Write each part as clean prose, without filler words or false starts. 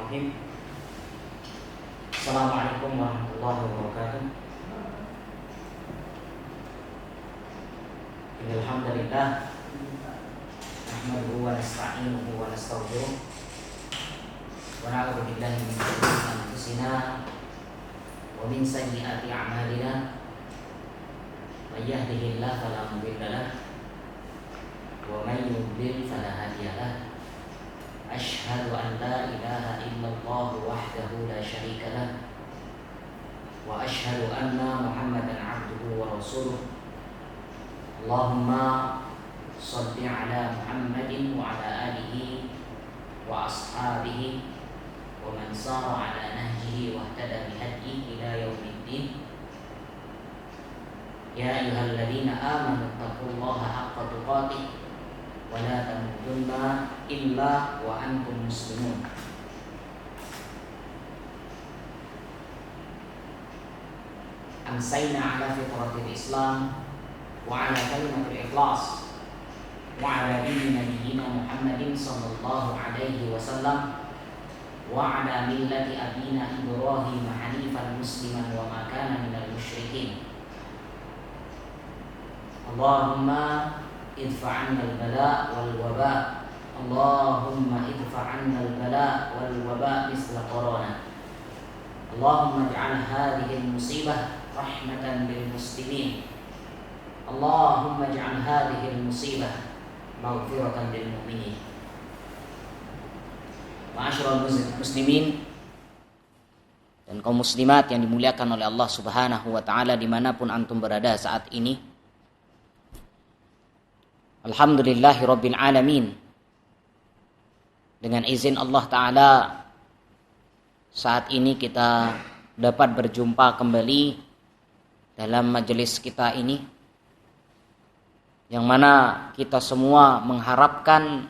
Bismillahirrahmanirrahim. Assalamualaikum warahmatullahi wabarakatuh. Alhamdulillah nahmaduhu wa nasta'inuhu wa nastaghfiruh wa na'udzu billahi min shururi anfusina wa min sayyiati a'malina. May yahdihillahu fala mudilla lahu wa may yudlil fala hadiya lahu. Asyhadu an la ilaha illallah wahdahu la syarika lah wa asyhadu anna Muhammadan abduhu wa rasuluh. Allahumma shalli ala Muhammadin wa ala alihi wa ashabihi wa man sara ala nahjihi wa ihtada bihadihi ila yaumiddin. Ya ayyuhalladzina amanu taqullaha haqqa tuqatih wa la tamutunna illa wa antum muslimun. Amsayna ala fitratil Islam wa ala kalimatil ikhlas wa ala dini nabiyyina Muhammadin sallallahu alaihi wasallam wa ala millati abina Ibrahim hanifan musliman wa ma kana minal musyrikin. Allahumma idfa' 'anna al-bala' wal waba'. Allahumma idfa' 'anna al-bala' wal waba' misla corona. Allahumma ij'al hadhihi al-musibah rahmatan lil muslimin. Allahumma ij'al hadhihi al-musibah maghfiratan lil mu'minin. Ma'asyiral muslimin dan kaum muslimat yang dimuliakan oleh Allah Subhanahu wa taala dimanapun antum berada saat ini. Alhamdulillahirabbil alamin. Dengan izin Allah Ta'ala, saat ini kita dapat berjumpa kembali dalam majelis kita ini, yang mana kita semua mengharapkan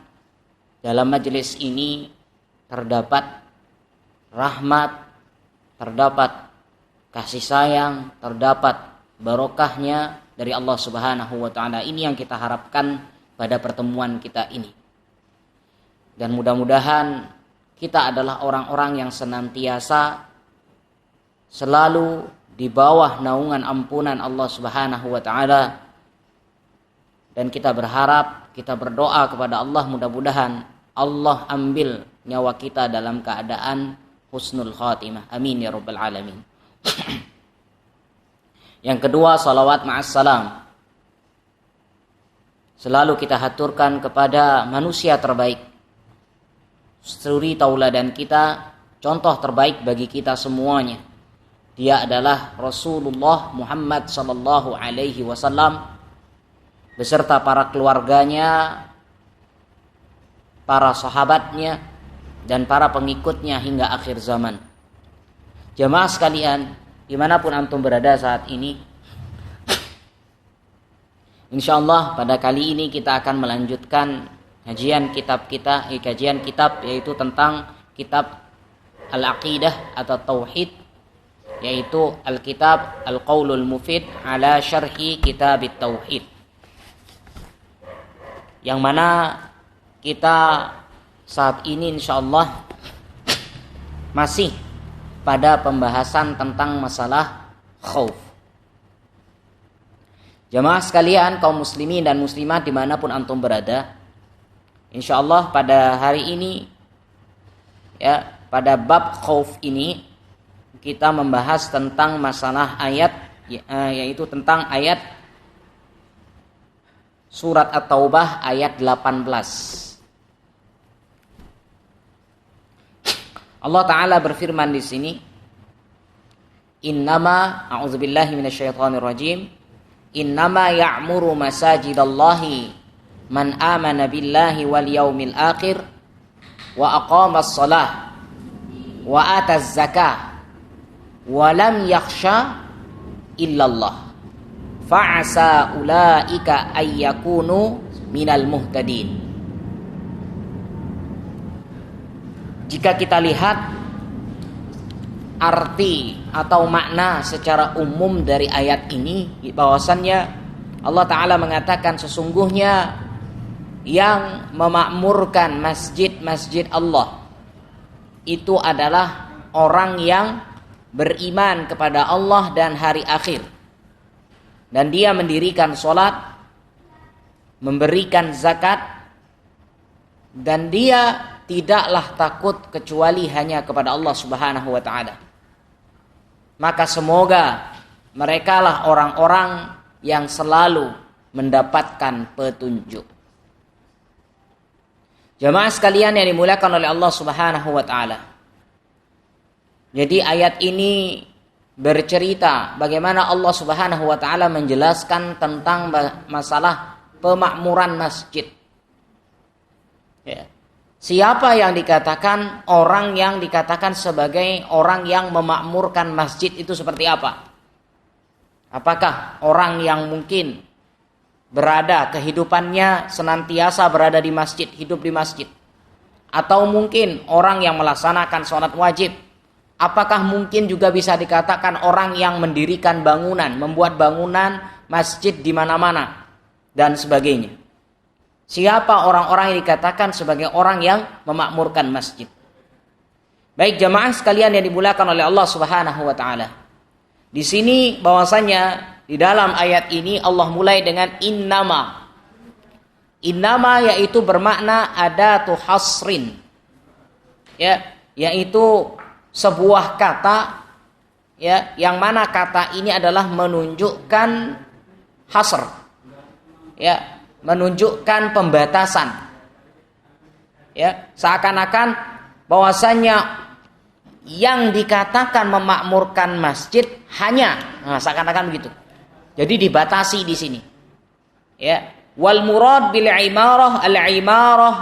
dalam majelis ini terdapat rahmat, terdapat kasih sayang, terdapat barokahnya dari Allah Subhanahu wa Ta'ala. Ini yang kita harapkan pada pertemuan kita ini. Dan mudah-mudahan kita adalah orang-orang yang senantiasa selalu di bawah naungan ampunan Allah Subhanahu wa Ta'ala. Dan kita berharap, kita berdoa kepada Allah, mudah-mudahan Allah ambil nyawa kita dalam keadaan husnul khatimah. Amin ya rabbal alamin. Yang kedua, salawat ma'assalam selalu kita haturkan kepada manusia terbaik, suri tauladan kita, contoh terbaik bagi kita semuanya. Dia adalah Rasulullah Muhammad sallallahu alaihi wasallam beserta para keluarganya, para sahabatnya, dan para pengikutnya hingga akhir zaman. Jamaah sekalian, dimanapun antum berada saat ini, insyaallah pada kali ini kita akan melanjutkan kajian kitab yaitu tentang kitab Al-Aqidah atau Tauhid, yaitu Al-Kitab Al-Qaulul Mufid ala Syarhi Kitabit Tauhid, yang mana kita saat ini insyaallah masih pada pembahasan tentang masalah khauf. Jamaah sekalian, kaum muslimin dan muslimat dimanapun antum berada, insyaallah pada hari ini, ya, pada bab khauf ini kita membahas tentang masalah ayat, yaitu tentang ayat surat At-Taubah ayat 18. Allah Ta'ala berfirman di sini, Innama, a'udzubillahi minasyaitonirrajim, Innama ya'muru masajidallahi man amana billahi wal yaumil akhir wa aqamas salah wa ataz zakah wa lam yakhsha illallah fa'asa ulaika ayyakunu minal muhtadin. Jika kita lihat arti atau makna secara umum dari ayat ini, bahwasannya Allah Ta'ala mengatakan sesungguhnya yang memakmurkan masjid-masjid Allah itu adalah orang yang beriman kepada Allah dan hari akhir. Dan dia mendirikan sholat, memberikan zakat, dan dia tidaklah takut kecuali hanya kepada Allah Subhanahu wa ta'ala. Maka semoga merekalah orang-orang yang selalu mendapatkan petunjuk. Jamaah sekalian yang dimuliakan oleh Allah Subhanahu wa ta'ala. Jadi ayat ini bercerita bagaimana Allah Subhanahu wa ta'ala menjelaskan tentang masalah pemakmuran masjid. Ya. Siapa yang dikatakan orang yang dikatakan sebagai orang yang memakmurkan masjid itu seperti apa? Apakah orang yang mungkin berada kehidupannya senantiasa berada di masjid, hidup di masjid? Atau mungkin orang yang melaksanakan sholat wajib? Apakah mungkin juga bisa dikatakan orang yang mendirikan bangunan, membuat bangunan masjid di mana-mana dan sebagainya? Siapa orang-orang yang dikatakan sebagai orang yang memakmurkan masjid? Baik jamaah sekalian yang dimuliakan oleh Allah Subhanahu wa ta'ala. Di sini bahwasanya di dalam ayat ini Allah mulai dengan innama. Innama yaitu bermakna adatu hasrin. Ya, yaitu sebuah kata ya, yang mana kata ini adalah menunjukkan hasr. Ya, menunjukkan pembatasan. Ya, seakan-akan bahwasanya yang dikatakan memakmurkan masjid hanya, seakan-akan begitu. Jadi dibatasi di sini. Ya, wal murad bil imarah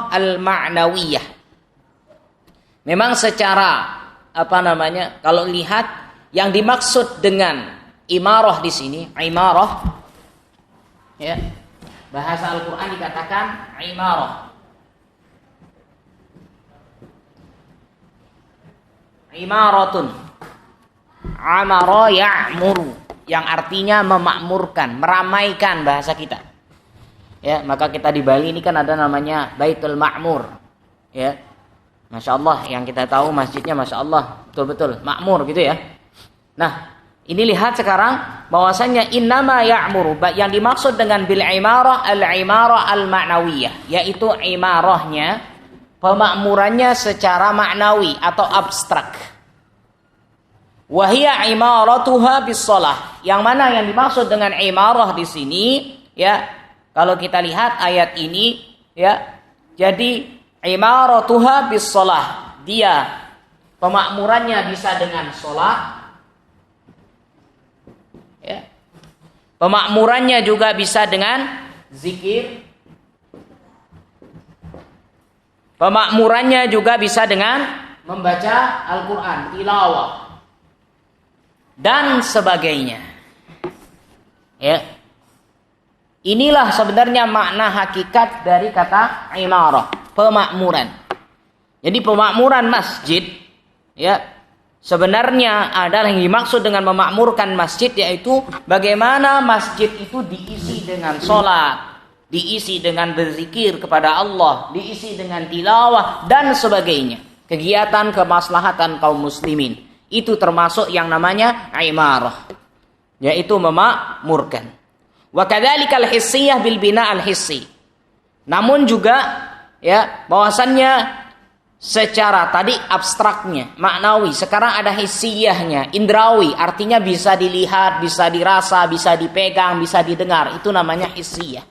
al-ma'nawiyah. Memang secara kalau lihat yang dimaksud dengan imarah di sini, imarah ya, bahasa Al-Quran dikatakan imarah. Imaratun. Amara ya'muru, yang artinya memakmurkan, meramaikan bahasa kita. Ya, maka kita di Bali ini kan ada namanya Baitul Ma'mur. Ya. Masya Allah, yang kita tahu masjidnya Masya Allah betul-betul makmur gitu ya. Nah, ini lihat sekarang bahwasanya innama ya'muru, yang dimaksud dengan bil imarah al-imarah al-ma'nawiyah, yaitu imarahnya, pemakmurannya secara maknawi atau abstrak. Wa hiya imaratuha bis shalah, yang mana yang dimaksud dengan imarah di sini ya, kalau kita lihat ayat ini ya, jadi imaratuha bis shalah, dia pemakmurannya bisa dengan salat. Ya. Pemakmurannya juga bisa dengan zikir. Pemakmurannya juga bisa dengan membaca Al-Quran, tilawah, dan sebagainya. Ya. Inilah sebenarnya makna hakikat dari kata imarah, pemakmuran. Jadi pemakmuran masjid ya, sebenarnya adalah yang dimaksud dengan memakmurkan masjid, yaitu bagaimana masjid itu diisi dengan sholat, diisi dengan berzikir kepada Allah, diisi dengan tilawah dan sebagainya. Kegiatan kemaslahatan kaum muslimin. Itu termasuk yang namanya imarah, yaitu memakmurkan. Wa kadzalikal hissiyah bil bina al hissi. Namun juga ya, bahwasannya secara tadi abstraknya, maknawi, sekarang ada hissiyahnya, indrawi, artinya bisa dilihat, bisa dirasa, bisa dipegang, bisa didengar. Itu namanya hissiyah.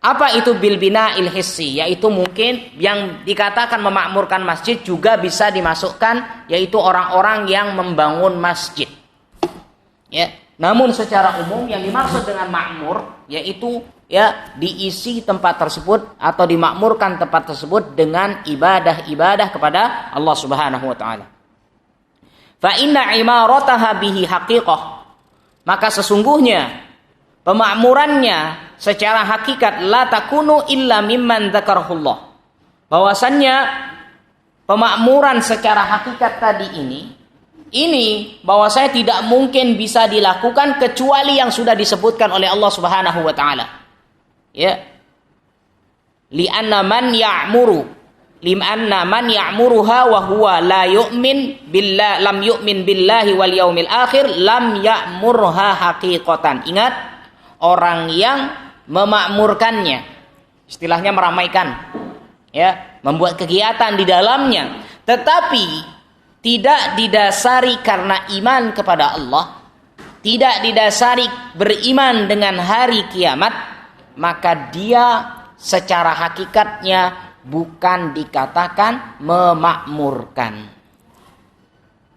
Apa itu bil bina'il hissi? Yaitu mungkin yang dikatakan memakmurkan masjid juga bisa dimasukkan, yaitu orang-orang yang membangun masjid. Ya, namun secara umum yang dimaksud dengan makmur yaitu ya, diisi tempat tersebut atau dimakmurkan tempat tersebut dengan ibadah-ibadah kepada Allah Subhanahu wa taala. Fa inna imarataha bihi haqiqah. Maka sesungguhnya pemakmurannya secara hakikat la takunu illa mimman dzakarahullah. Bahwasannya pemakmuran secara hakikat tadi ini bahwasanya tidak mungkin bisa dilakukan kecuali yang sudah disebutkan oleh Allah Subhanahu wa taala. Ya. Li'anna man ya'muru limanna man ya'muruha wa huwa la yu'min billah lam yu'min billahi wal yaumil akhir lam ya'murha haqiqatan. Ingat, orang yang memakmurkannya, istilahnya meramaikan, ya, membuat kegiatan di dalamnya, tetapi tidak didasari karena iman kepada Allah, tidak didasari beriman dengan hari kiamat, maka dia secara hakikatnya bukan dikatakan memakmurkan.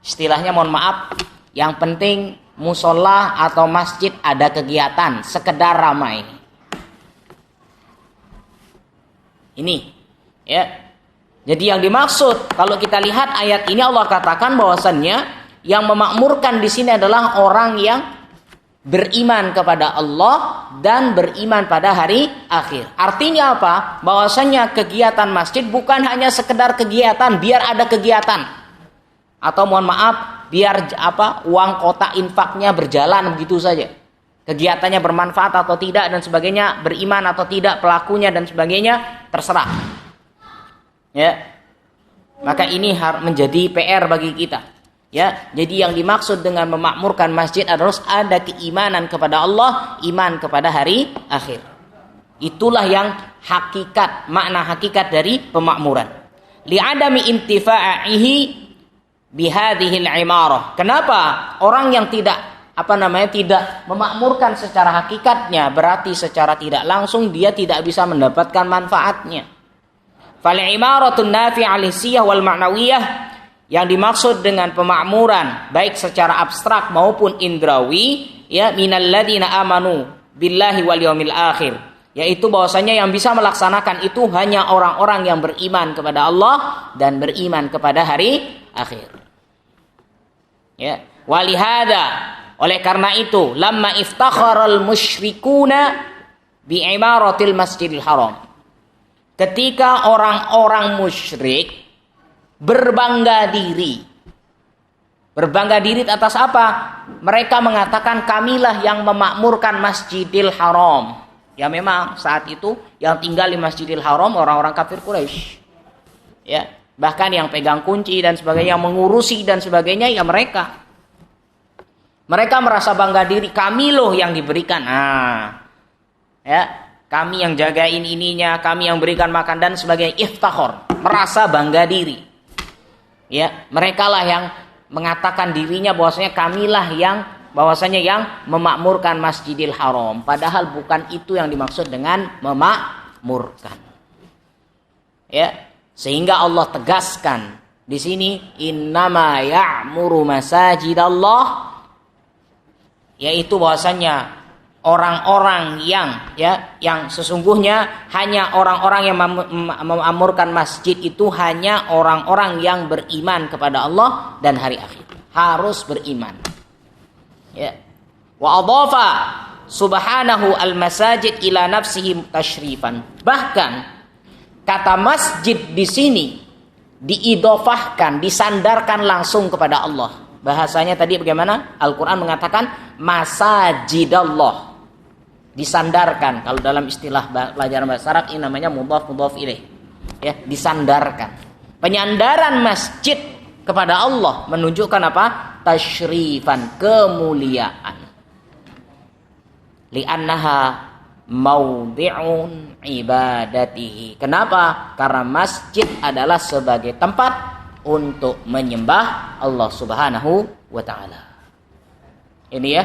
Istilahnya, mohon maaf, yang penting musola atau masjid ada kegiatan, sekedar ramai. Ini, ya. Jadi yang dimaksud kalau kita lihat ayat ini, Allah katakan bahwasannya yang memakmurkan di sini adalah orang yang beriman kepada Allah dan beriman pada hari akhir. Artinya apa? Bahwasanya kegiatan masjid bukan hanya sekedar kegiatan biar ada kegiatan, atau mohon maaf biar uang kotak infaknya berjalan begitu saja. Kegiatannya bermanfaat atau tidak dan sebagainya, beriman atau tidak pelakunya dan sebagainya, terserah. Ya. Maka ini harus menjadi PR bagi kita. Ya, jadi yang dimaksud dengan memakmurkan masjid adalah ada keimanan kepada Allah, iman kepada hari akhir. Itulah yang hakikat, makna hakikat dari pemakmuran. Li'adami intifa'ihi bihadhil imarah. Kenapa orang yang tidak tidak memakmurkan secara hakikatnya, berarti secara tidak langsung dia tidak bisa mendapatkan manfaatnya. Fal imaratun nafi'ah al-hissiyah wal ma'nawiyah, yang dimaksud dengan pemakmuran baik secara abstrak maupun indrawi, ya, minalladzina amanu billahi wal yaumil akhir, yaitu bahwasanya yang bisa melaksanakan itu hanya orang-orang yang beriman kepada Allah dan beriman kepada hari akhir. Ya, walihada, oleh karena itu, lamma iftakharal musyrikuna bi imaratil masjidil haram, ketika orang-orang musyrik berbangga diri atas apa? Mereka mengatakan kamilah yang memakmurkan Masjidil Haram. Ya, memang saat itu yang tinggal di Masjidil Haram orang-orang kafir Quraisy. Ya, bahkan yang pegang kunci dan sebagainya, yang mengurusi dan sebagainya, ya mereka. Mereka merasa bangga diri, kami loh yang diberikan. Ya, kami yang jagain ininya, kami yang berikan makan dan sebagainya. Iftakhor, merasa bangga diri. Ya, mereka lah yang mengatakan dirinya bahwasanya kamilah yang memakmurkan Masjidil Haram, padahal bukan itu yang dimaksud dengan memakmurkan. Ya, sehingga Allah tegaskan di sini innama ya'muru masajidallah, yaitu bahwasanya orang-orang yang sesungguhnya hanya orang-orang yang memakmurkan masjid itu hanya orang-orang yang beriman kepada Allah dan hari akhir. Harus beriman. Ya. Wa adhafa subhanahu al-masajid ila nafsihi tasyrifan. Bahkan kata masjid di sini diidofahkan, disandarkan langsung kepada Allah. Bahasanya tadi bagaimana? Al-Quran mengatakan masajidallah, disandarkan. Kalau dalam istilah pelajaran bahasa Arab ini namanya mudhaf ilaih. Ya, disandarkan. Penyandaran masjid kepada Allah menunjukkan apa? Tasyrifan, kemuliaan. Li'annaha maudhi'un ibadatihi. Kenapa? Karena masjid adalah sebagai tempat untuk menyembah Allah Subhanahu wa taala. Ini ya.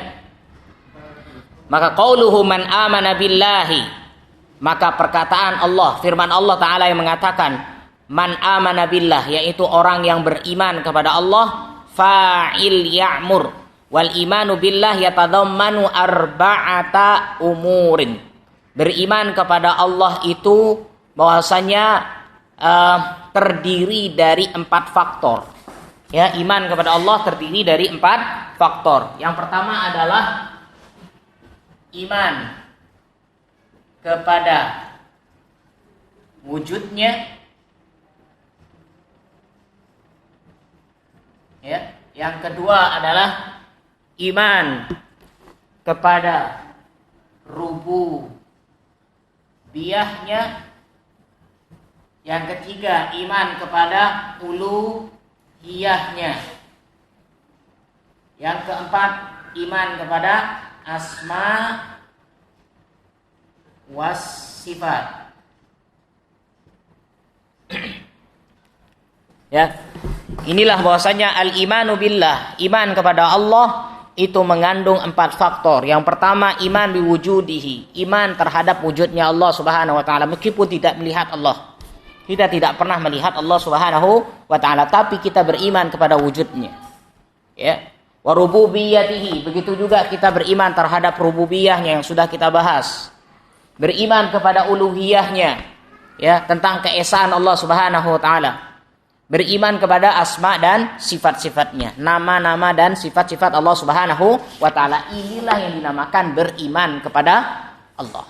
Maka qauluhu man amana billahi, maka perkataan Allah, firman Allah taala yang mengatakan man amana billah, yaitu orang yang beriman kepada Allah, fa'il ya'mur, wal imanu billah yatadammanu arba'ata umurin. Beriman kepada Allah itu bahwasanya terdiri dari 4 faktor. Ya, iman kepada Allah terdiri dari 4 faktor. Yang pertama adalah iman kepada wujudnya. Ya, yang kedua adalah iman kepada rububiyahnya. Yang ketiga, iman kepada uluhiyahnya. Yang keempat, iman kepada asma was sifat. Ya. Inilah bahwasanya al-imanu billah, iman kepada Allah itu mengandung 4 faktor. Yang pertama, iman biwujudihi, iman terhadap wujudnya Allah Subhanahu wa taala meskipun tidak melihat Allah. Kita tidak pernah melihat Allah Subhanahu wa taala, tapi kita beriman kepada wujudnya. Ya. Wa rububiyyatihi, begitu juga kita beriman terhadap rububiyahnya yang sudah kita bahas. Beriman kepada uluhiyahnya, ya, tentang keesaan Allah Subhanahu wa taala. Beriman kepada asma dan sifat-sifatnya, nama-nama dan sifat-sifat Allah Subhanahu wa taala. Inilah yang dinamakan beriman kepada Allah.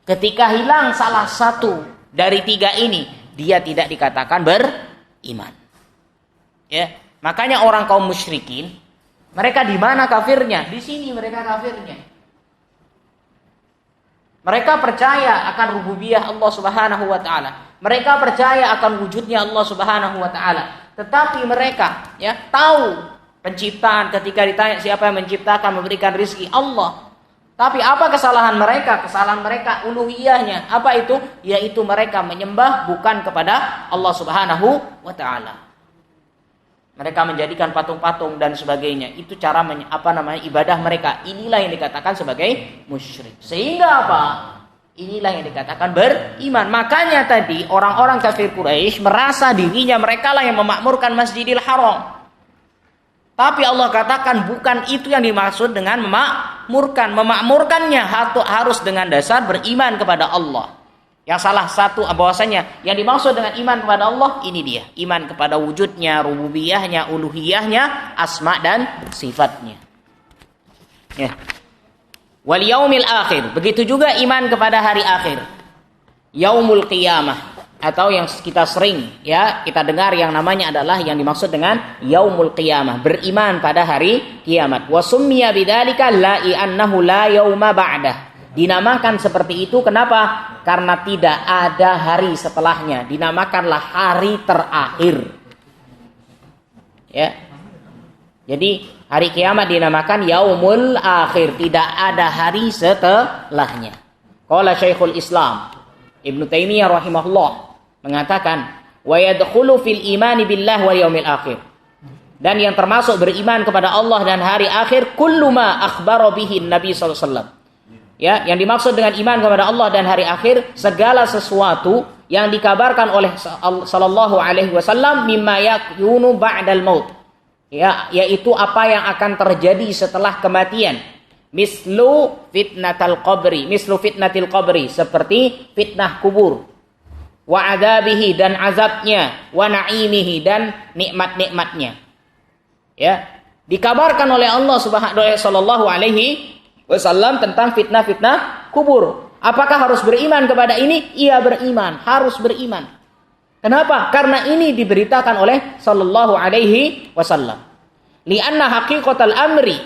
Ketika hilang salah satu dari 3 ini, dia tidak dikatakan beriman. Ya, makanya orang kaum musyrikin, mereka di mana kafirnya? Di sini mereka kafirnya. Mereka percaya akan rububiyah Allah Subhanahu wa taala. Mereka percaya akan wujudnya Allah Subhanahu wa taala. Tetapi mereka, ya, tahu penciptaan. Ketika ditanya siapa yang menciptakan, memberikan rizki, Allah. Tapi apa kesalahan mereka? Kesalahan mereka uluhiyahnya. Apa itu? Yaitu mereka menyembah bukan kepada Allah Subhanahu wa taala. Mereka menjadikan patung-patung dan sebagainya. Itu cara ibadah mereka. Inilah yang dikatakan sebagai musyrik. Sehingga apa? Inilah yang dikatakan beriman. Makanya tadi orang-orang kafir Quraisy merasa dirinya mereka lah yang memakmurkan Masjidil Haram. Tapi Allah katakan bukan itu yang dimaksud dengan memakmurkan. Memakmurkannya harus dengan dasar beriman kepada Allah. Yang salah satu bahwasanya yang dimaksud dengan iman kepada Allah ini dia, iman kepada wujudnya, rububiyahnya, uluhiyahnya, asma dan sifatnya. Ya. Wal yaumil akhir, begitu juga iman kepada hari akhir. Yaumul qiyamah, atau yang kita sering kita dengar yang namanya adalah yang dimaksud dengan yaumul qiyamah, beriman pada hari kiamat. Wa summiya bidzalika la annahu la yauma ba'dah. Dinamakan seperti itu kenapa? Karena tidak ada hari setelahnya. Dinamakanlah hari terakhir. Ya. Jadi hari kiamat dinamakan yaumul akhir, tidak ada hari setelahnya. Qala Syekhul Islam Ibnu Taimiyah rahimahullah mengatakan, wa yadkhulu fil imani billah wal yaumil akhir. Dan yang termasuk beriman kepada Allah dan hari akhir kullu ma akhbara bihi Nabi sallallahu alaihi wasallam. Ya, yang dimaksud dengan iman kepada Allah dan hari akhir segala sesuatu yang dikabarkan oleh sallallahu alaihi wasallam mimma yakunu ba'dal maut. Ya, yaitu apa yang akan terjadi setelah kematian. Mislu fitnatil qabri, seperti fitnah kubur. Wa adzabihi, dan azabnya, wa na'imihi, dan nikmat-nikmatnya. Ya, dikabarkan oleh Allah sallallahu alaihi wasallam tentang fitnah-fitnah kubur. Apakah harus beriman kepada ini? Iya, beriman, harus beriman. Kenapa? Karena ini diberitakan oleh sallallahu alaihi wasallam. Lianna haqiqatal amri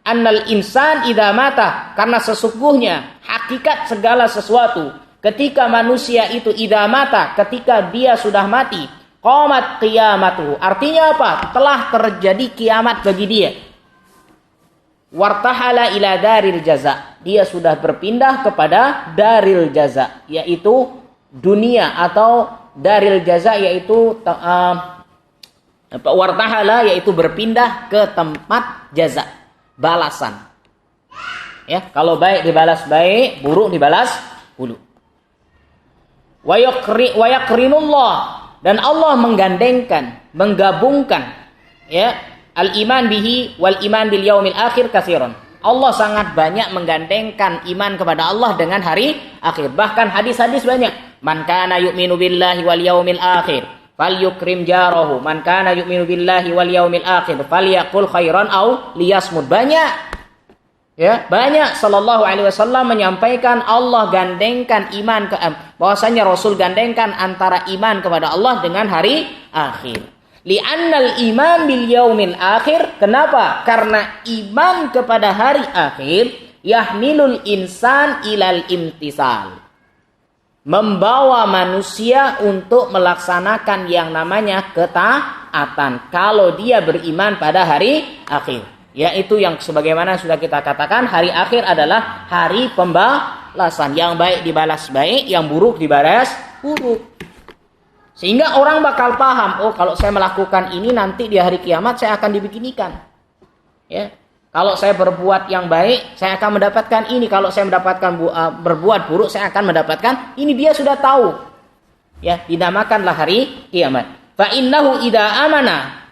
annal insan idza mata, karena sesungguhnya hakikat segala sesuatu ketika manusia itu idza mata, ketika dia sudah mati, qamat qiyamatuhu. Artinya apa? Telah terjadi kiamat bagi dia. Wartahala ila daril jaza. Dia sudah berpindah kepada daril jaza, yaitu dunia, atau daril jaza yaitu wartahala yaitu berpindah ke tempat jaza, balasan. Ya, kalau baik dibalas baik, buruk dibalas buruk. Wa yakrinullah, dan Allah menggabungkan ya al-iman bihi wal iman bil yaumil akhir katsiran. Allah sangat banyak menggandengkan iman kepada Allah dengan hari akhir. Bahkan hadis-hadis banyak. Man kana yu'minu billahi wal yaumil akhir falyukrim jarahu. Man kana yu'minu billahi wal yaumil akhir falyaqul khairan aw liyasmut. Banyak. Ya, banyak sallallahu alaihi wasallam menyampaikan Allah gandengkan iman bahwasanya Rasul gandengkan antara iman kepada Allah dengan hari akhir. Li'annal iman bil yaumil akhir, kenapa? Karena iman kepada hari akhir yahmilul insan ilal imtisal. membawa manusia untuk melaksanakan yang namanya ketaatan kalau dia beriman pada hari akhir. Yaitu yang sebagaimana sudah kita katakan, hari akhir adalah hari pembalasan. Yang baik dibalas baik, yang buruk dibalas buruk. Sehingga orang bakal paham, oh kalau saya melakukan ini nanti di hari kiamat saya akan dibeginikan. Ya. Kalau saya berbuat yang baik, saya akan mendapatkan ini. Kalau saya mendapatkan berbuat buruk, saya akan mendapatkan ini. Dia sudah tahu. Ya, dinamakanlah hari kiamat. Fa innahu idza amana,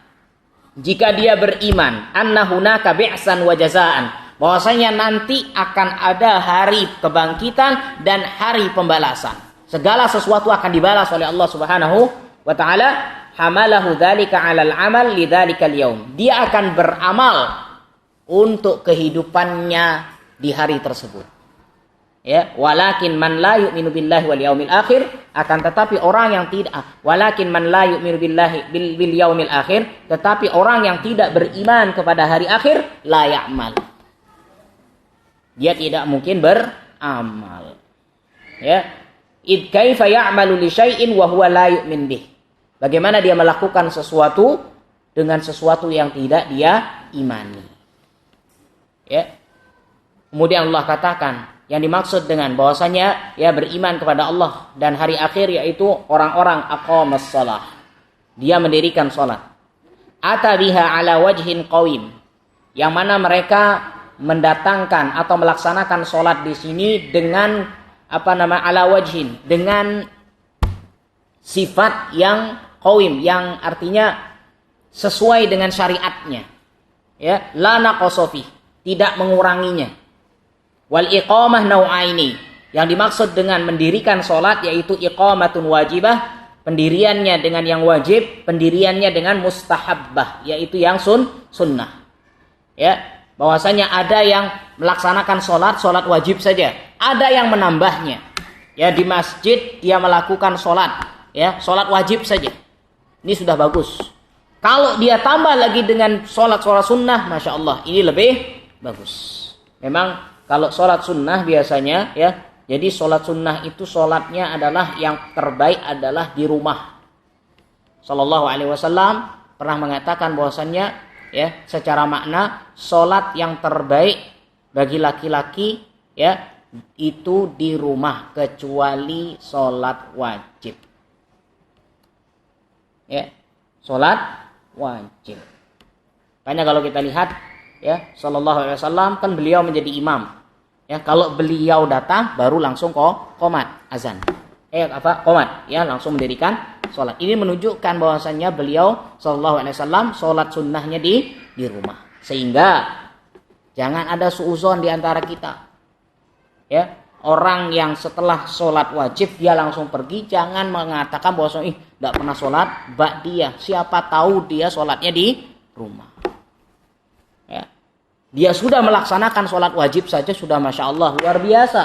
jika dia beriman, annahunaka bi'san wa jazaan, bahwasanya nanti akan ada hari kebangkitan dan hari pembalasan. Segala sesuatu akan dibalas oleh Allah Subhanahu wa taala. Hamalahu dzalika 'alal 'amal lidzalikal yaum. Dia akan beramal untuk kehidupannya di hari tersebut. Ya, walakin man la yu'minu billahi wal yaumil akhir, akan tetapi orang yang tidak, walakin man la yu'minu billahi bil yaumil akhir, tetapi orang yang tidak beriman kepada hari akhir, la ya'mal. Dia tidak mungkin beramal. Ya. Id kaifa ya'malu li syai'in wa huwa la yu'min bih. Bagaimana dia melakukan sesuatu dengan sesuatu yang tidak dia imani. Ya. Kemudian Allah katakan yang dimaksud dengan bahwasanya ya beriman kepada Allah dan hari akhir yaitu orang-orang aqamas shalah. Dia mendirikan salat. Ata biha ala wajhin qawim. Yang mana mereka mendatangkan atau melaksanakan salat di sini dengan ala wajhin, dengan sifat yang qawim, yang artinya sesuai dengan syariatnya. Ya, la naqasofi, tidak menguranginya. Wal iqamah nau'aini, yang dimaksud dengan mendirikan salat yaitu iqamatun wajibah, pendiriannya dengan yang wajib, pendiriannya dengan mustahabbah yaitu yang sunnah. Ya, bahwasanya ada yang melaksanakan salat wajib saja, ada yang menambahnya. Ya, di masjid dia melakukan salat, ya, salat wajib saja. Ini sudah bagus. Kalau dia tambah lagi dengan salat sunnah, masya Allah, ini lebih bagus. Memang kalau sholat sunnah biasanya ya, jadi sholat sunnah itu sholatnya adalah yang terbaik adalah di rumah. Sallallahu alaihi wasallam pernah mengatakan bahwasannya ya, secara makna sholat yang terbaik bagi laki-laki ya itu di rumah kecuali sholat wajib. Ya, sholat wajib. Makanya kalau kita lihat ya, sallallahu alaihi wasallam kan beliau menjadi imam. Ya, kalau beliau datang baru langsung qomat azan. Qomat, ya, langsung mendirikan salat. Ini menunjukkan bahwasannya beliau sallallahu alaihi wasallam salat sunnahnya di rumah. Sehingga jangan ada suuzon di antara kita. Ya, orang yang setelah salat wajib dia langsung pergi, jangan mengatakan bahwasanya enggak pernah salat ba'diyah. Siapa tahu dia salatnya di rumah. Ya. Dia sudah melaksanakan sholat wajib saja sudah masya Allah luar biasa.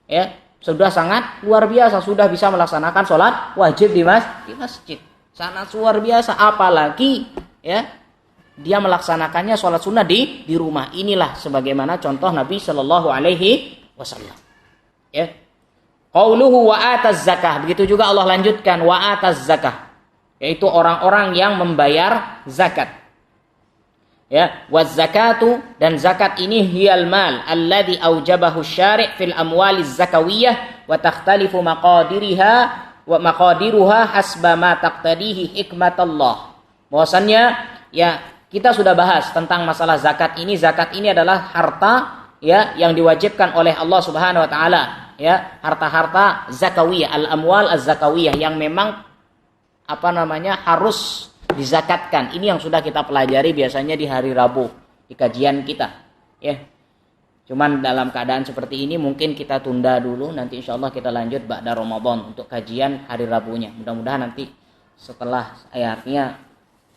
Ya, sudah sangat luar biasa, sudah bisa melaksanakan sholat wajib di masjid. Sangat luar biasa. Apalagi ya dia melaksanakannya sholat sunnah di rumah. Inilah sebagaimana contoh Nabi Shallallahu Alaihi Wasallam. Ya. Qauluhu wa ataz zakah. Begitu juga Allah lanjutkan wa ataz zakah, yaitu orang-orang yang membayar zakat. Ya, waz zakatu, dan zakat ini hiyal mal alladhi aujabahu syari' fil amwaliz zakawiyah wa takhtalifu maqadiruha hasba ma taqtadihi hikmatallah. Bahwasannya ya kita sudah bahas tentang masalah zakat ini. Zakat ini adalah harta ya yang diwajibkan oleh Allah Subhanahu wa taala, ya, harta-harta zakawiyah, al-amwal az-zakawiyah yang memang harus dizakatkan. Ini yang sudah kita pelajari biasanya di hari Rabu di kajian kita, ya. Cuman dalam keadaan seperti ini mungkin kita tunda dulu, nanti insyaallah kita lanjut ba'da Ramadan untuk kajian hari Rabunya. Mudah-mudahan nanti setelah artinya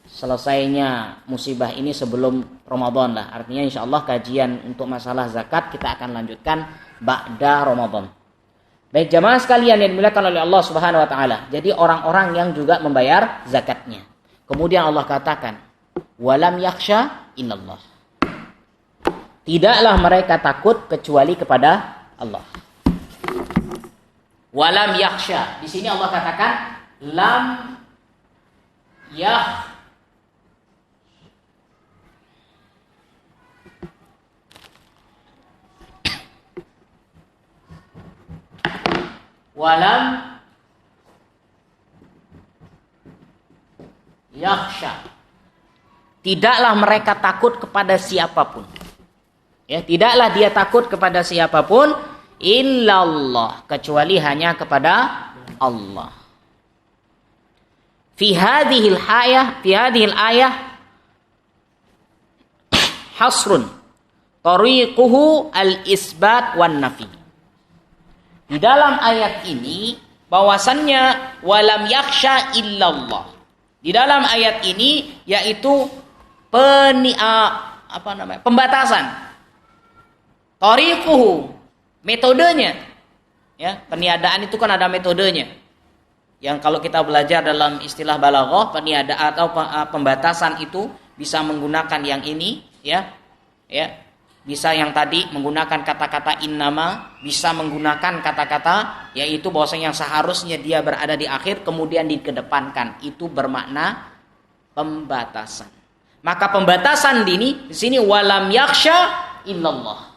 selesainya musibah ini sebelum Ramadan lah. Artinya insyaallah kajian untuk masalah zakat kita akan lanjutkan ba'da Ramadan. Baik jamaah sekalian yang dimuliakan oleh Allah Subhanahu wa taala. Jadi orang-orang yang juga membayar zakatnya. Kemudian Allah katakan, walam yakhsha illallah. Tidaklah mereka takut kecuali kepada Allah. Walam yakhsha. Di sini Allah katakan lam walam yakhsha. Tidaklah mereka takut kepada siapapun. Ya, tidaklah dia takut kepada siapapun illallah, kecuali hanya kepada Allah. Fi hadhil ayah hasrun tariquhu al-isbat wan nafi. Di dalam ayat ini bahwasannya walam yakhsha illallah. Di dalam ayat ini yaitu pembatasan. Tariquhu, metodenya. Ya, peniadaan itu kan ada metodenya. Yang kalau kita belajar dalam istilah balaghah, peniadaan atau pembatasan itu bisa menggunakan yang ini, ya. Ya. Bisa yang tadi menggunakan kata-kata innama, bisa menggunakan kata-kata yaitu bahwasanya yang seharusnya dia berada di akhir kemudian dikedepankan. Itu bermakna pembatasan. Maka pembatasan di sini walam yakhsha illallah.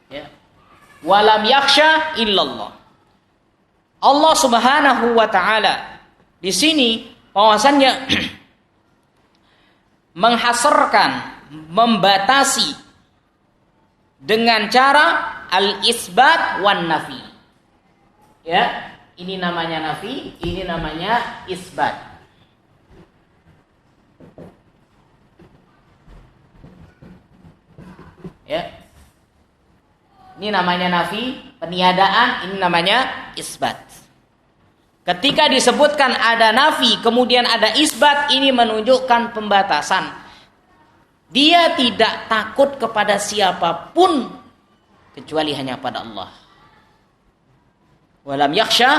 Ya. Walam yakhsha illallah. Allah Subhanahu wa taala di sini bahwasannya menghasarkan, membatasi dengan cara al-isbat wan nafi. Ya, ini namanya nafi, ini namanya isbat. Ya. Ini namanya nafi, peniadaan, ini namanya isbat. Ketika disebutkan ada nafi, kemudian ada isbat, ini menunjukkan pembatasan. Dia tidak takut kepada siapapun kecuali hanya pada Allah. Walam yakhsha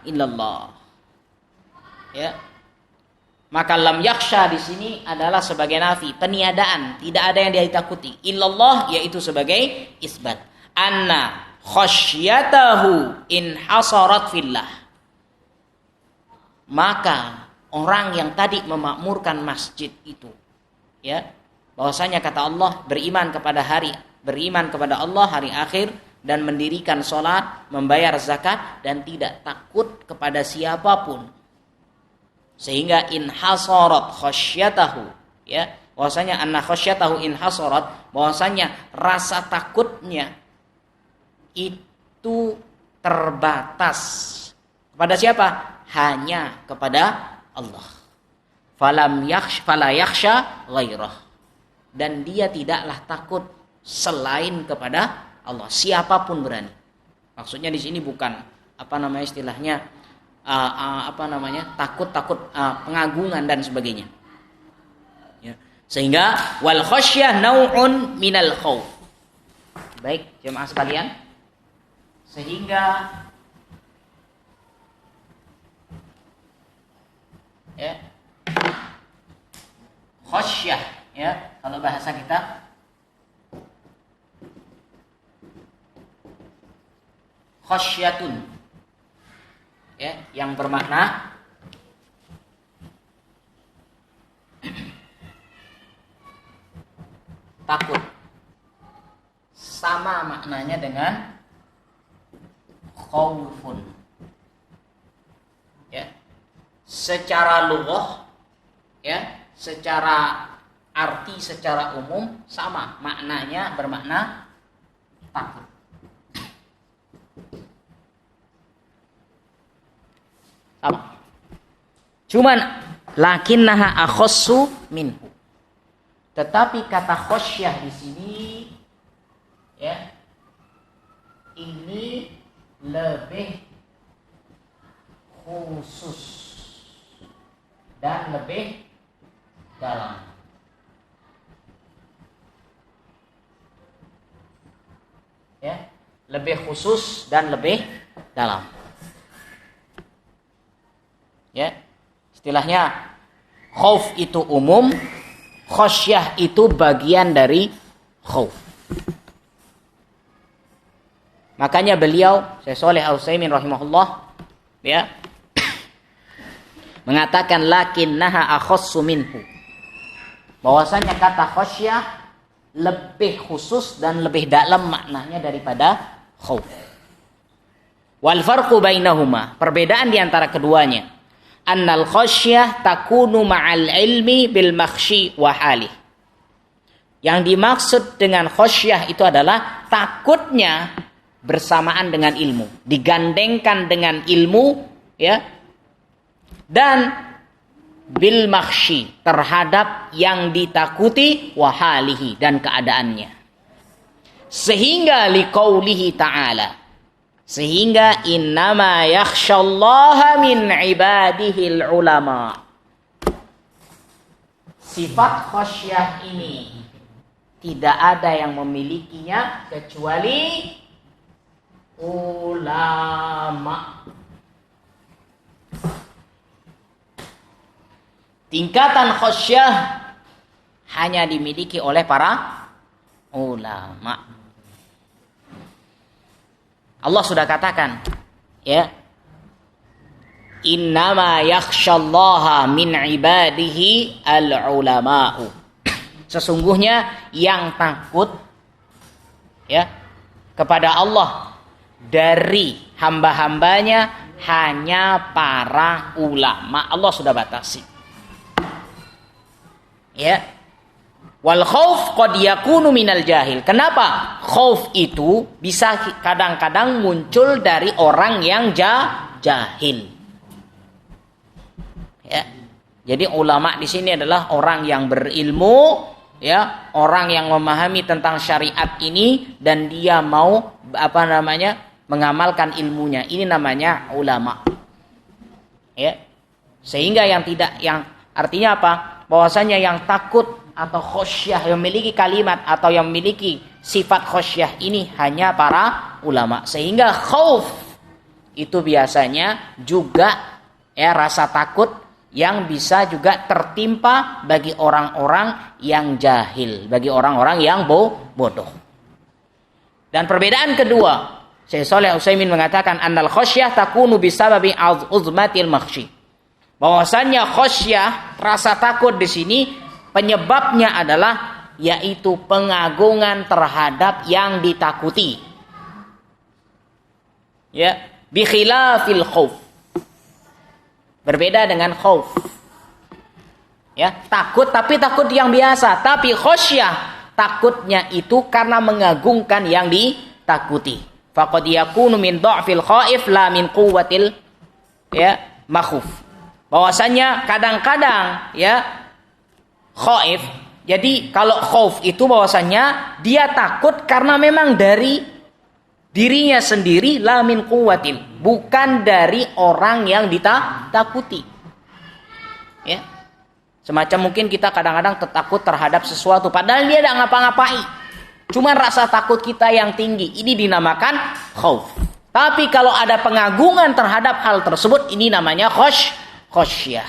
illallah. Ya. Maka lam yakhsha di sini adalah sebagai nafi, peniadaan, tidak ada yang dia takuti. Illallah yaitu sebagai isbat. Anna khasyatahu in hasarat fillah. Maka orang yang tadi memakmurkan masjid itu, ya, bahwasanya kata Allah beriman kepada Allah hari akhir dan mendirikan sholat, membayar zakat dan tidak takut kepada siapapun. Sehingga in hasarat khasyatahu, ya, bahwasanya anna khasyatahu in hasarat, bahwasanya rasa takutnya itu terbatas kepada siapa? Hanya kepada Allah. Fala yakhsha ghairah. Dan dia tidaklah takut selain kepada Allah. Siapapun berani. Maksudnya di sini bukan istilahnya takut pengagungan dan sebagainya. Ya. Sehingga wal khasyah nau'un minal khauf. Baik, jemaah sekalian. Sehingga ya, khasyah, ya, kalau bahasa kita khasyatun, ya, yang bermakna takut, sama maknanya dengan khaufun. Ya. Secara lughah, ya, secara arti, secara umum sama maknanya, bermakna takut. Sama. Cuman lakinnaha akhassu minhu. Tetapi kata khasyah di sini, ya, ini lebih khusus dan lebih dalam. Ya, lebih khusus dan lebih dalam. Ya, istilahnya khauf itu umum, Khosyah itu bagian dari khauf. Makanya beliau, Syekh Shalih Al-Utsaimin rahimahullah, ya, mengatakan lakinnaha akhassu minhu. Bahwasanya kata khasyah lebih khusus dan lebih dalam maknanya daripada khauf. Wal farqu bainahuma, perbedaan di antara keduanya. Annal khasyah takunu ma'al ilmi bil makhsyi wa halih. Yang dimaksud dengan khasyah itu adalah takutnya bersamaan dengan ilmu, digandengkan dengan ilmu, ya, dan bil makhsyi, terhadap yang ditakuti, wa halihi, dan keadaannya. Sehingga liqaulihi ta'ala, sehingga innama yakhsyallaha min ibadihil ulama. Sifat khasyah ini tidak ada yang memilikinya kecuali ulama. Tingkatan khasyah hanya dimiliki oleh para ulama. Allah sudah katakan, ya, innama yakhsyallaha min ibadihi al-ulama'u. Sesungguhnya yang takut, ya, kepada Allah dari hamba-hambanya hanya para ulama. Allah sudah batasi, ya. Wal khauf qad yakunu minal jahil. Kenapa? Khauf itu bisa kadang-kadang muncul dari orang yang jahil. Ya. Jadi ulama di sini adalah orang yang berilmu, ya, orang yang memahami tentang syariat ini dan dia mau mengamalkan ilmunya. Ini namanya ulama. Ya. Sehingga yang artinya apa? Bahwasanya yang takut atau khosyah, yang memiliki kalimat atau yang memiliki sifat khosyah ini hanya para ulama. Sehingga khauf itu biasanya juga, ya, rasa takut yang bisa juga tertimpa bagi orang-orang yang jahil, bagi orang-orang yang bodoh. Dan perbedaan kedua, Syekh Shalih Al-Utsaimin mengatakan annal khosyah takunu bisababi uzmatil makhsyi. Bahwasanya khosyah, rasa takut di sini penyebabnya adalah yaitu pengagungan terhadap yang ditakuti. Ya, bi khilafil khauf. Berbeda dengan khauf. Ya, takut tapi takut yang biasa, tapi khosyah takutnya itu karena mengagungkan yang ditakuti. Faqad yakunu min dha'fil khaif la min quwwatil, ya, makhuf. Bahwasanya kadang-kadang, ya, khaif. Jadi kalau khauf itu bahwasanya dia takut karena memang dari dirinya sendiri, la min quwwatin, bukan dari orang yang ditakuti. Ya. Semacam mungkin kita kadang-kadang takut terhadap sesuatu padahal dia tidak ngapa-ngapai. Cuma rasa takut kita yang tinggi. Ini dinamakan khauf. Tapi kalau ada pengagungan terhadap hal tersebut, ini namanya khosyah.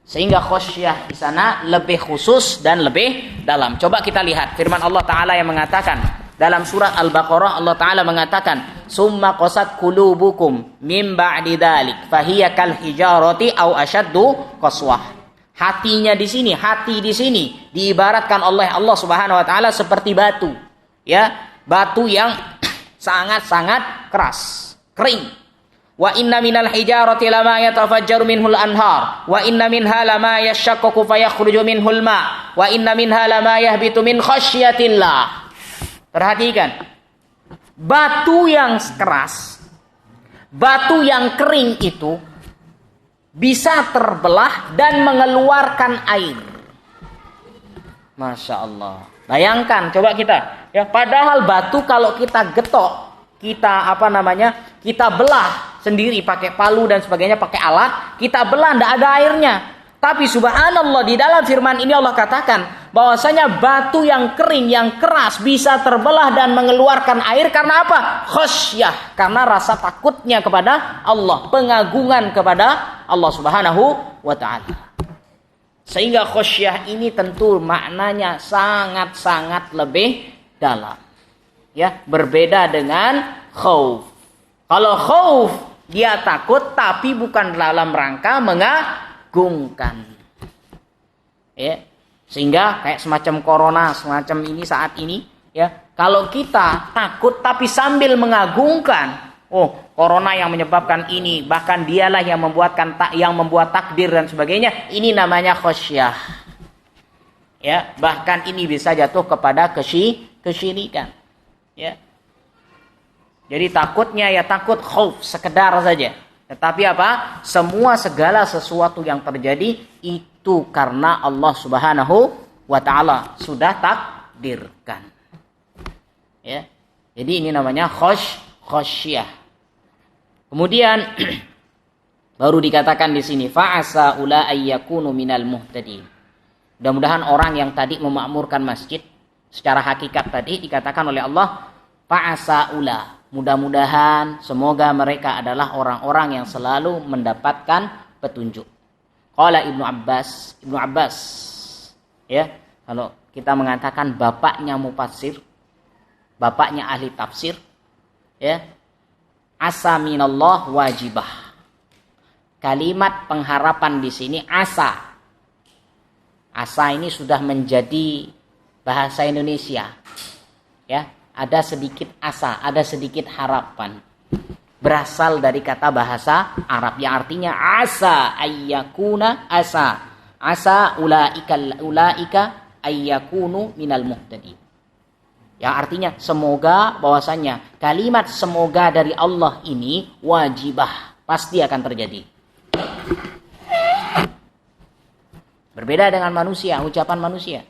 Sehingga khosyah di sana lebih khusus dan lebih dalam. Coba kita lihat firman Allah Ta'ala yang mengatakan dalam surat Al-Baqarah, Allah Ta'ala mengatakan summa qasat qulubukum mim ba'di dzalik fahiya kal hijarati aw ashaddu qaswah. Hatinya di sini, hati di sini diibaratkan oleh Allah Subhanahu wa taala seperti batu. Ya, batu yang sangat-sangat keras, kering. Wa inna minal hijarati lama yatafajjaru minhul anhar wa inna minha lama yashaqqaqu fayakhruju minhul ma wa inna minha lama yahbitu min khasyatillah. Perhatikan. Batu yang keras, batu yang kering itu bisa terbelah dan mengeluarkan air. Masya Allah. Bayangkan, coba kita. Ya, padahal batu kalau kita getok, kita kita belah sendiri pakai palu dan sebagainya, pakai alat, kita belah, tidak ada airnya. Tapi subhanallah, di dalam firman ini Allah katakan bahwasanya batu yang kering, yang keras bisa terbelah dan mengeluarkan air karena apa? Khosyah, karena rasa takutnya kepada Allah, pengagungan kepada Allah Subhanahu wa taala. Sehingga khosyah ini tentu maknanya sangat-sangat lebih dalam. Ya, berbeda dengan khauf. Kalau khauf dia takut tapi bukan dalam rangka mengagungkan. Ya. Sehingga kayak semacam corona, semacam ini saat ini, ya. Kalau kita takut tapi sambil mengagungkan, oh, corona yang menyebabkan ini, bahkan dialah yang membuat takdir dan sebagainya, ini namanya khosyah. Ya, bahkan ini bisa jatuh kepada kesyirikan. Ya. Jadi takutnya ya takut khauf sekedar saja. Tetapi apa? Segala sesuatu yang terjadi itu karena Allah Subhanahu wa taala sudah takdirkan. Ya. Jadi ini namanya khosyah. Kemudian baru dikatakan di sini fa'asa ula ayyakunu minal muhtadin. Mudah-mudahan orang yang tadi memakmurkan masjid secara hakikat tadi dikatakan oleh Allah fa'asa ula. Mudah-mudahan semoga mereka adalah orang-orang yang selalu mendapatkan petunjuk. Qala Ibnu Abbas ya, kalau kita mengatakan bapaknya mufassir, bapaknya ahli tafsir, ya, asa minallah wajibah. Kalimat pengharapan di sini asa. Asa ini sudah menjadi bahasa Indonesia. Ya, ada sedikit asa, ada sedikit harapan. Berasal dari kata bahasa Arab yang artinya asa ayyakuna asa. Asa ulaika ayyakunu minal muhtadin. Yang artinya semoga, bahwasanya kalimat semoga dari Allah ini wajibah, pasti akan terjadi. Berbeda dengan manusia, ucapan manusia.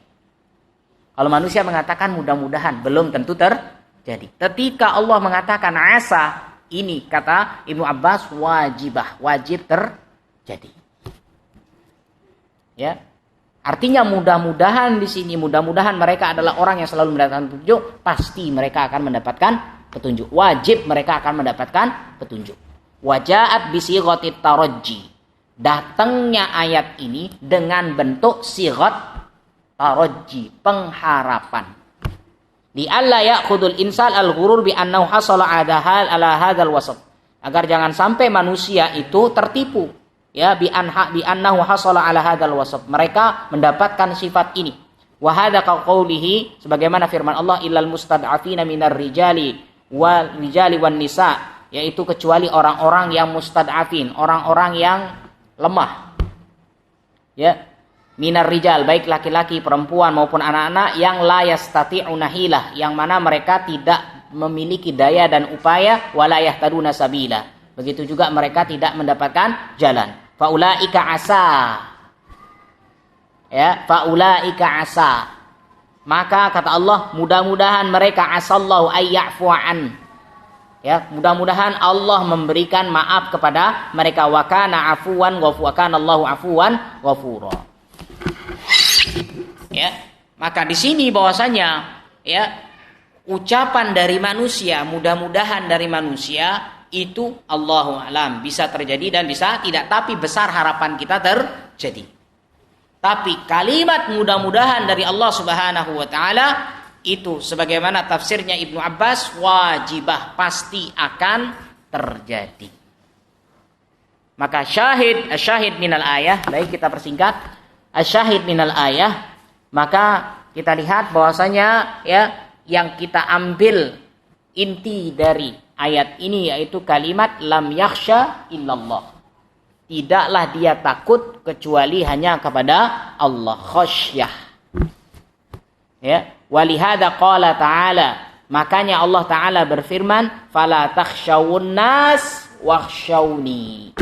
Kalau manusia mengatakan mudah-mudahan, belum tentu terjadi. Ketika Allah mengatakan asa, ini kata Ibnu Abbas wajibah, wajib terjadi. Ya. Artinya mudah-mudahan di sini, mudah-mudahan mereka adalah orang yang selalu mendapatkan petunjuk, pasti mereka akan mendapatkan petunjuk. Wajib mereka akan mendapatkan petunjuk. Wajaat bisighatit tarajji. Datangnya ayat ini dengan bentuk sighat tarajji, pengharapan. Di alla ya'khudul insal al-ghurur bi annahu hasala ala hadzal wasf. Agar jangan sampai manusia itu tertipu. Ya, bi annahu hasala ala hadzal wasf. Mereka mendapatkan sifat ini. Wa hadza qaulihi, sebagaimana firman Allah, illal mustad'afina minar rijali wan nisa, yaitu kecuali orang-orang yang mustad'afin, orang-orang yang lemah. Ya, minar rijal, baik laki-laki, perempuan maupun anak-anak, yang la yastati'una hilah, yang mana mereka tidak memiliki daya dan upaya, wala yahtaduna sabila. Begitu juga mereka tidak mendapatkan jalan. Faulaika asa. Ya, faulaika asa. Maka kata Allah, mudah-mudahan mereka asallahu ayya'fu'an. Ya, mudah-mudahan Allah memberikan maaf kepada mereka. Wa kana afuwan ghafura, kana Allahu afuwan ghafura. Ya, maka di sini bahwasanya ya, ucapan dari manusia, mudah-mudahan dari manusia itu Allahu a'lam, bisa terjadi dan bisa tidak, tapi besar harapan kita terjadi. Tapi kalimat mudah-mudahan dari Allah Subhanahu wa taala itu sebagaimana tafsirnya Ibnu Abbas wajibah, pasti akan terjadi. Maka syahid minal ayah, baik kita persingkat, asyahid minal ayah, maka kita lihat bahwasanya ya, yang kita ambil inti dari ayat ini yaitu kalimat lam yakhsha illallah. Tidaklah dia takut kecuali hanya kepada Allah, khasyah. Ya, walihada qala ta'ala, makanya Allah Ta'ala berfirman fala takhshawun nas wakhshawni.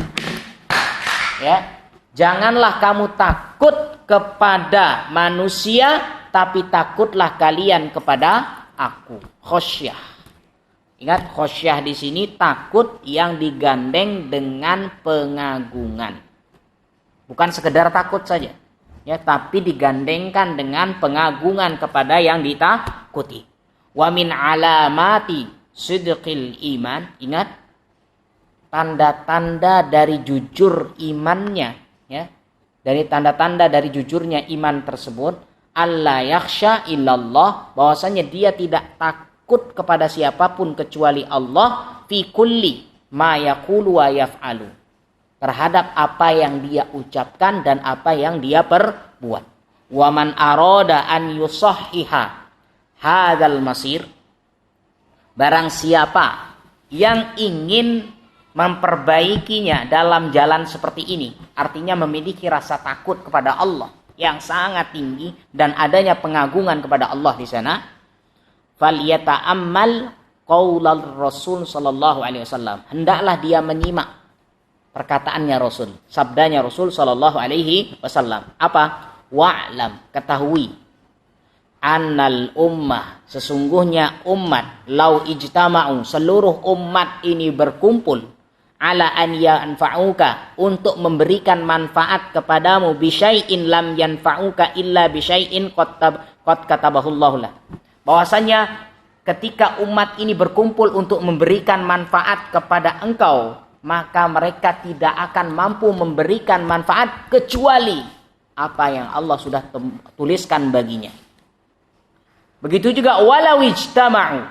Ya, janganlah kamu takut kepada manusia, tapi takutlah kalian kepada aku. Khosyah. Ingat, khosyah di sini takut yang digandeng dengan pengagungan. Bukan sekedar takut saja, ya, tapi digandengkan dengan pengagungan kepada yang ditakuti. Wa min alamati sidqil iman. Ingat, tanda-tanda dari jujur imannya, ya. dari tanda-tanda dari jujurnya iman tersebut, alla yakhsha illallah, bahwasanya dia tidak takut kepada siapapun kecuali Allah, fi kulli ma yaqulu wa yaf'alu, terhadap apa yang dia ucapkan dan apa yang dia perbuat. Wa man arada an yusahhiha hadzal masir, barang siapa yang ingin memperbaikinya dalam jalan seperti ini, artinya memiliki rasa takut kepada Allah yang sangat tinggi dan adanya pengagungan kepada Allah di sana, falyata'ammal qaulal Rasul sallallahu alaihi wasallam, hendaklah dia menyimak perkataannya Rasul, sabdanya Rasul sallallahu alaihi wasallam. Apa? Wa'lam, ketahui, annal ummah, sesungguhnya umat, lau ijtama'u, seluruh umat ini berkumpul, ala an yanfa'uka, untuk memberikan manfaat kepadamu, bisyai'in lam yanfa'uka illa bisyai'in qad katabahullahu lah, bahwasanya ketika umat ini berkumpul untuk memberikan manfaat kepada engkau, maka mereka tidak akan mampu memberikan manfaat kecuali apa yang Allah sudah tuliskan baginya. Begitu juga walau ijtama'u,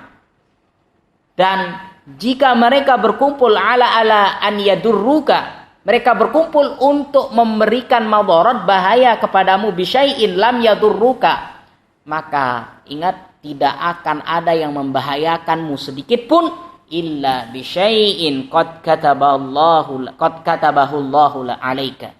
dan jika mereka berkumpul ala an yadurruka, mereka berkumpul untuk memberikan madarat, bahaya kepadamu, bisyai'in lam yadurruka, maka ingat, tidak akan ada yang membahayakanmu sedikit pun, illa bisyai'in qad katabahullahu alaika,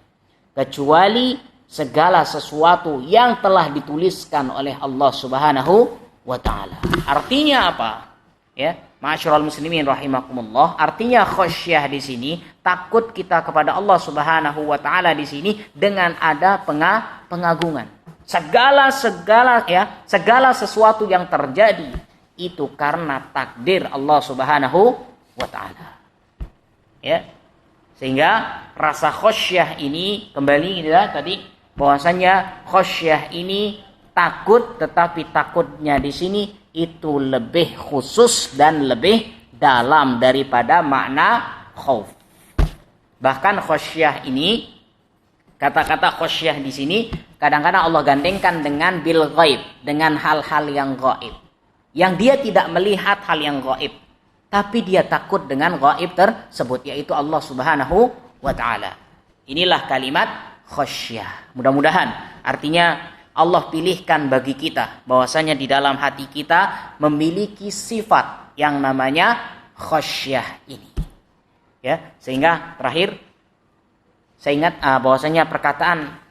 kecuali segala sesuatu yang telah dituliskan oleh Allah Subhanahu wa taala. Artinya apa? Ya, ma'asyiral muslimin rahimakumullah, artinya khasyah di sini, takut kita kepada Allah Subhanahu wa taala di sini dengan ada pengagungan. Segala sesuatu yang terjadi itu karena takdir Allah Subhanahu wa taala. Ya. Sehingga rasa khasyah ini kembali tadi, bahwasanya khasyah ini takut, tetapi takutnya di sini itu lebih khusus dan lebih dalam daripada makna khauf. Bahkan khasyah ini, kata-kata khasyah di sini kadang-kadang Allah gandengkan dengan bil ghaib, dengan hal-hal yang gaib, yang dia tidak melihat hal yang gaib, tapi dia takut dengan gaib tersebut, yaitu Allah Subhanahu wa taala. Inilah kalimat khasyah. Mudah-mudahan artinya Allah pilihkan bagi kita bahwasanya di dalam hati kita memiliki sifat yang namanya khasyah ini. Ya, sehingga terakhir saya ingat bahwasanya perkataan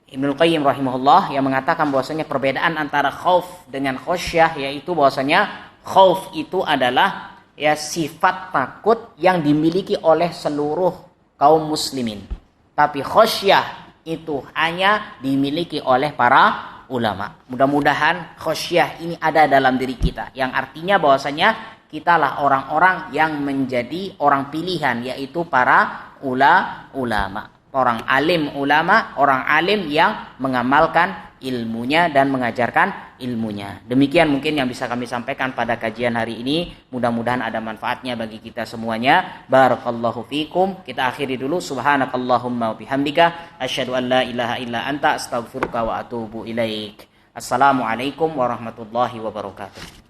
Ibnu Qayyim rahimahullah yang mengatakan bahwasanya perbedaan antara khauf dengan khasyah, yaitu bahwasanya khauf itu adalah sifat takut yang dimiliki oleh seluruh kaum muslimin. Tapi khasyah itu hanya dimiliki oleh para ulama. Mudah-mudahan khasyah ini ada dalam diri kita, yang artinya bahwasanya kitalah orang-orang yang menjadi orang pilihan, yaitu para ulama, orang alim ulama, orang alim yang mengamalkan ilmunya dan mengajarkan ilmunya. Demikian mungkin yang bisa kami sampaikan pada kajian hari ini. Mudah-mudahan ada manfaatnya bagi kita semuanya. Barakallahu fikum. Kita akhiri dulu. Subhanakallahumma wa bihamdika asyhadu an la ilaha illa anta astaghfiruka wa atubu ilaik. Assalamualaikum warahmatullahi wabarakatuh.